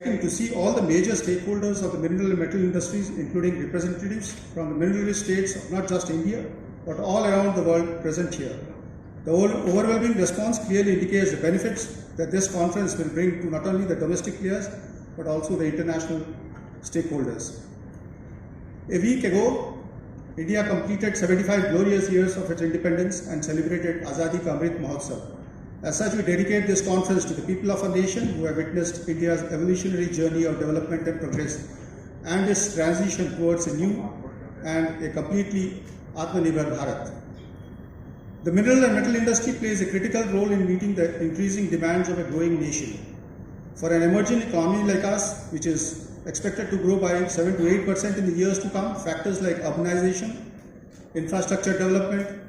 To see all the major stakeholders of the mineral and metal industries, including representatives from the mineral states of not just India, but all around the world present here. The overwhelming response clearly indicates the benefits that this conference will bring to not only the domestic players, but also the international stakeholders. A week ago, India completed 75 glorious years of its independence and celebrated Azadi Ka Amrit Mahotsav. As such, we dedicate this conference to the people of our nation who have witnessed India's evolutionary journey of development and progress and its transition towards a new and a completely Atmanirbhar Bharat. The mineral and metal industry plays a critical role in meeting the increasing demands of a growing nation. For an emerging economy like us, which is expected to grow by 7 to 8% in the years to come, factors like urbanization, infrastructure development,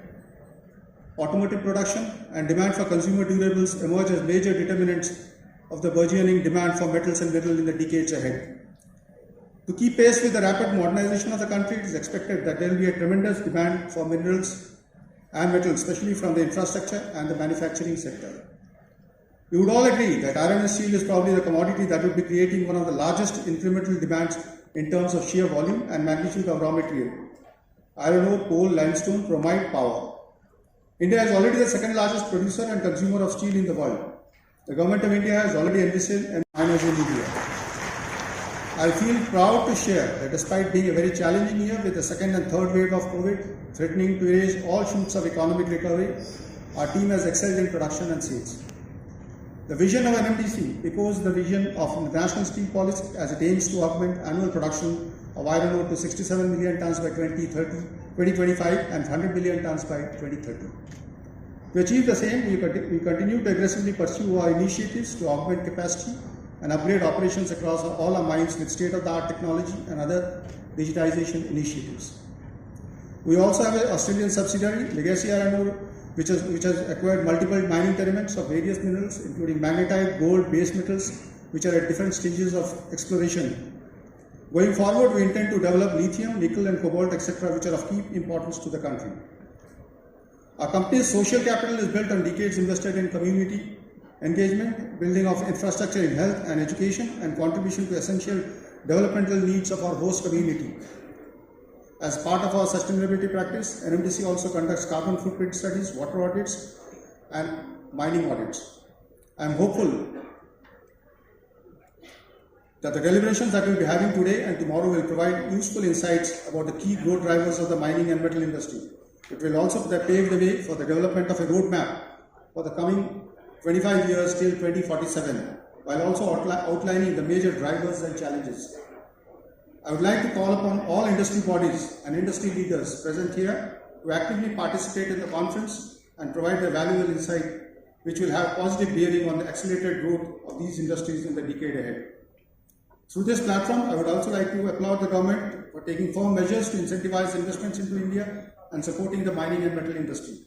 automotive production and demand for consumer durables emerge as major determinants of the burgeoning demand for metals and minerals in the decades ahead. To keep pace with the rapid modernization of the country, it is expected that there will be a tremendous demand for minerals and metals, especially from the infrastructure and the manufacturing sector. You would all agree that iron and steel is probably the commodity that would be creating one of the largest incremental demands in terms of sheer volume and magnitude of raw material. Iron ore, coal, limestone, bromide, power. India is already the second largest producer and consumer of steel in the world. The government of India has already envisaged miners in India. I feel proud to share that despite being a very challenging year with the second and third wave of COVID threatening to erase all shoots of economic recovery, our team has excelled in production and sales. The vision of NMDC echoes the vision of the National Steel Policy as it aims to augment annual production of iron ore to 67 million tons by 2025 and 100 million tons by 2030. To achieve the same, we continue to aggressively pursue our initiatives to augment capacity and upgrade operations across all our mines with state-of-the-art technology and other digitization initiatives. We also have an Australian subsidiary, Legacy Iron Ore, which has acquired multiple mining tenements of various minerals, including magnetite, gold, base metals, which are at different stages of exploration. Going forward, we intend to develop lithium, nickel and cobalt, etc., which are of key importance to the country. Our company's social capital is built on decades invested in community engagement, building of infrastructure in health and education, and contribution to essential developmental needs of our host community. As part of our sustainability practice, NMDC also conducts carbon footprint studies, water audits, and mining audits. I am hopeful that the deliberations that we will be having today and tomorrow will provide useful insights about the key growth drivers of the mining and metal industry. It will also pave the way for the development of a roadmap for the coming 25 years till 2047, while also outlining the major drivers and challenges. I would like to call upon all industry bodies and industry leaders present here to actively participate in the conference and provide their valuable insight, which will have positive bearing on the accelerated growth of these industries in the decade ahead. Through this platform, I would also like to applaud the government for taking firm measures to incentivize investments into India and supporting the mining and metal industry.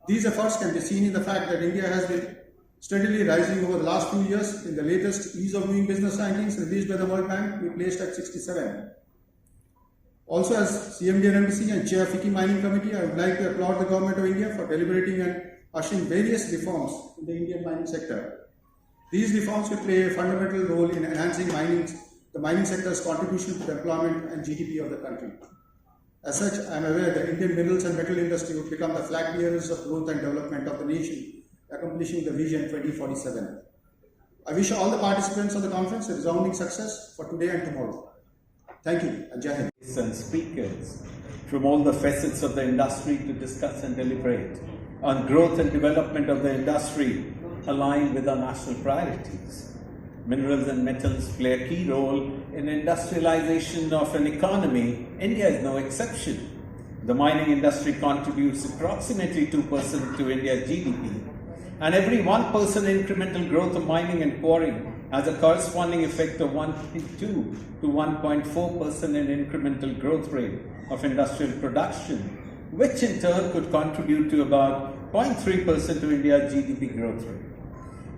These efforts can be seen in the fact that India has been steadily rising over the last few years. In the latest Ease of Doing Business rankings released by the World Bank, we placed at 67. Also, as CEO&MD and Chair FICCI Mining Committee, I would like to applaud the Government of India for deliberating and ushering various reforms in the Indian mining sector. These reforms will play a fundamental role in enhancing the mining sector's contribution to the employment and GDP of the country. As such, I am aware that Indian minerals and metal industry would become the flag bearers of growth and development of the nation, accomplishing the Vision 2047. I wish all the participants of the conference a resounding success for today and tomorrow. Thank you and Jai Hind. And speakers from all the facets of the industry to discuss and deliberate on growth and development of the industry aligned with our national priorities. Minerals and metals play a key role in industrialization of an economy. India is no exception. The mining industry contributes approximately 2% to India's GDP, and every 1% incremental growth of mining and quarrying has a corresponding effect of 1.2 to 1.4% in incremental growth rate of industrial production, which in turn could contribute to about 0.3% to India's GDP growth rate.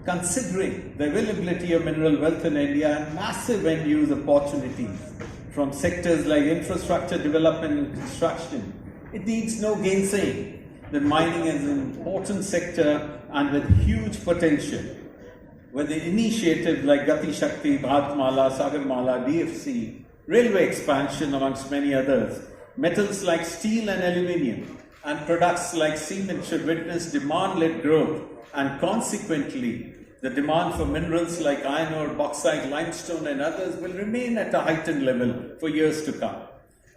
Considering the availability of mineral wealth in India and massive end-use opportunities from sectors like infrastructure development and construction, it needs no gainsaying that mining is an important sector and with huge potential. with the initiatives like Gati Shakti, Bharatmala, Sagarmala, DFC, railway expansion amongst many others, metals like steel and aluminium and products like cement should witness demand-led growth, and consequently the demand for minerals like iron ore, bauxite, limestone and others will remain at a heightened level for years to come.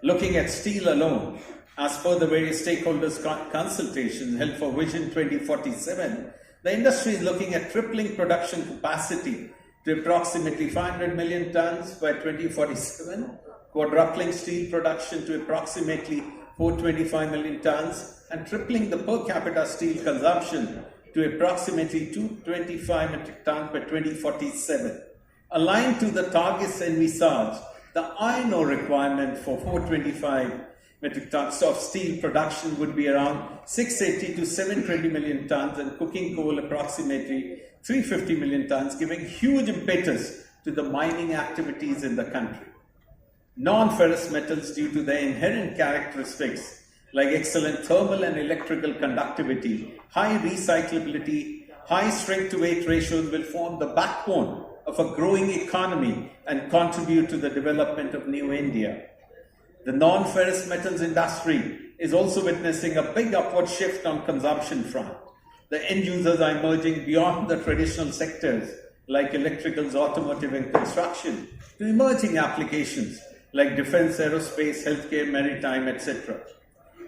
Looking at steel alone, as per the various stakeholders consultations held for Vision 2047, the industry is looking at tripling production capacity to approximately 500 million tons by 2047, quadrupling steel production to approximately 425 million tons, and tripling the per capita steel consumption to approximately 225 metric tons by 2047. Aligned to the targets envisaged, the iron ore requirement for 425 metric tons of steel production would be around 680 to 720 million tons, and coking coal approximately 350 million tons, giving huge impetus to the mining activities in the country. Non-ferrous metals, due to their inherent characteristics like excellent thermal and electrical conductivity, high recyclability, high strength-to-weight ratios, will form the backbone of a growing economy and contribute to the development of New India. The non-ferrous metals industry is also witnessing a big upward shift on consumption front. The end users are emerging beyond the traditional sectors like electricals, automotive and construction to emerging applications like defense, aerospace, healthcare, maritime, etc.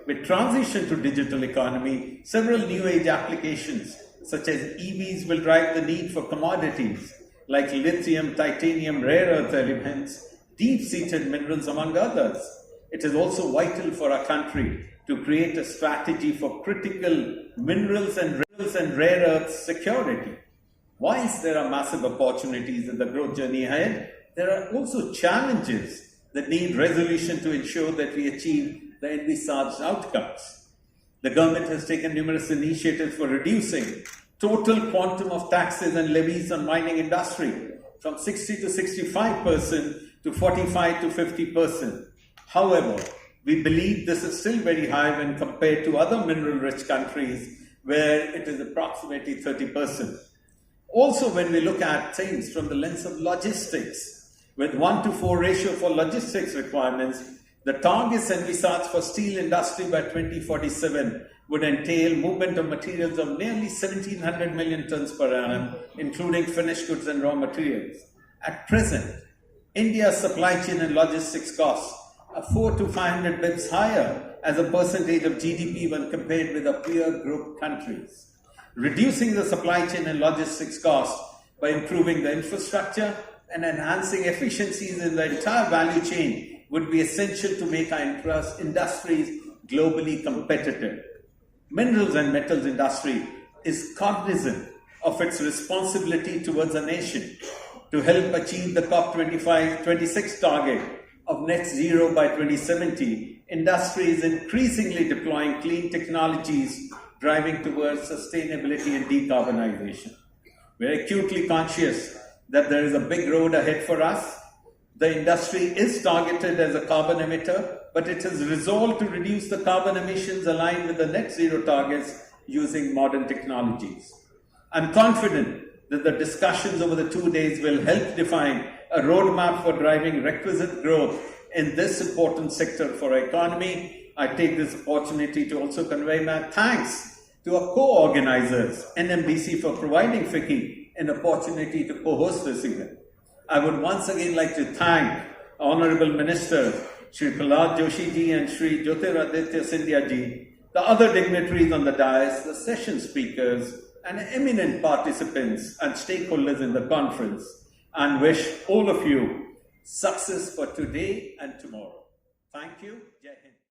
With transition to digital economy, several new age applications such as EVs will drive the need for commodities like lithium, titanium, rare earth elements, deep-seated minerals, among others. It is also vital for our country to create a strategy for critical minerals and rare earth security. Whilst there are massive opportunities in the growth journey ahead, there are also challenges that need resolution to ensure that we achieve the envisaged outcomes. The government has taken numerous initiatives for reducing total quantum of taxes and levies on mining industry from 60 to 65% to 45 to 50%. However, we believe this is still very high when compared to other mineral-rich countries where it is approximately 30%. Also, when we look at things from the lens of logistics, with 1:4 ratio for logistics requirements, the targets envisaged for steel industry by 2047 would entail movement of materials of nearly 1,700 million tons per annum, including finished goods and raw materials. At present, India's supply chain and logistics costs are 400 to 500 bps higher as a percentage of GDP when compared with our peer group countries. Reducing the supply chain and logistics costs by improving the infrastructure and enhancing efficiencies in the entire value chain would be essential to make our industries globally competitive. Minerals and metals industry is cognizant of its responsibility towards a nation to help achieve the COP26 target of net zero by 2070. Industry is increasingly deploying clean technologies, driving towards sustainability and decarbonization. We are acutely conscious that there is a big road ahead for us. The industry is targeted as a carbon emitter, but it has resolved to reduce the carbon emissions aligned with the net zero targets using modern technologies. I'm confident that the discussions over the 2 days will help define a roadmap for driving requisite growth in this important sector for our economy. I take this opportunity to also convey my thanks to our co-organizers, NMDC, for providing FICCI an opportunity to co-host this event. I would once again like to thank Honorable Ministers Shri Prahlad Joshi ji and Shri Jyotiraditya Scindia ji, the other dignitaries on the dais, the session speakers, and eminent participants and stakeholders in the conference, and wish all of you success for today and tomorrow. Thank you. Jai Hind.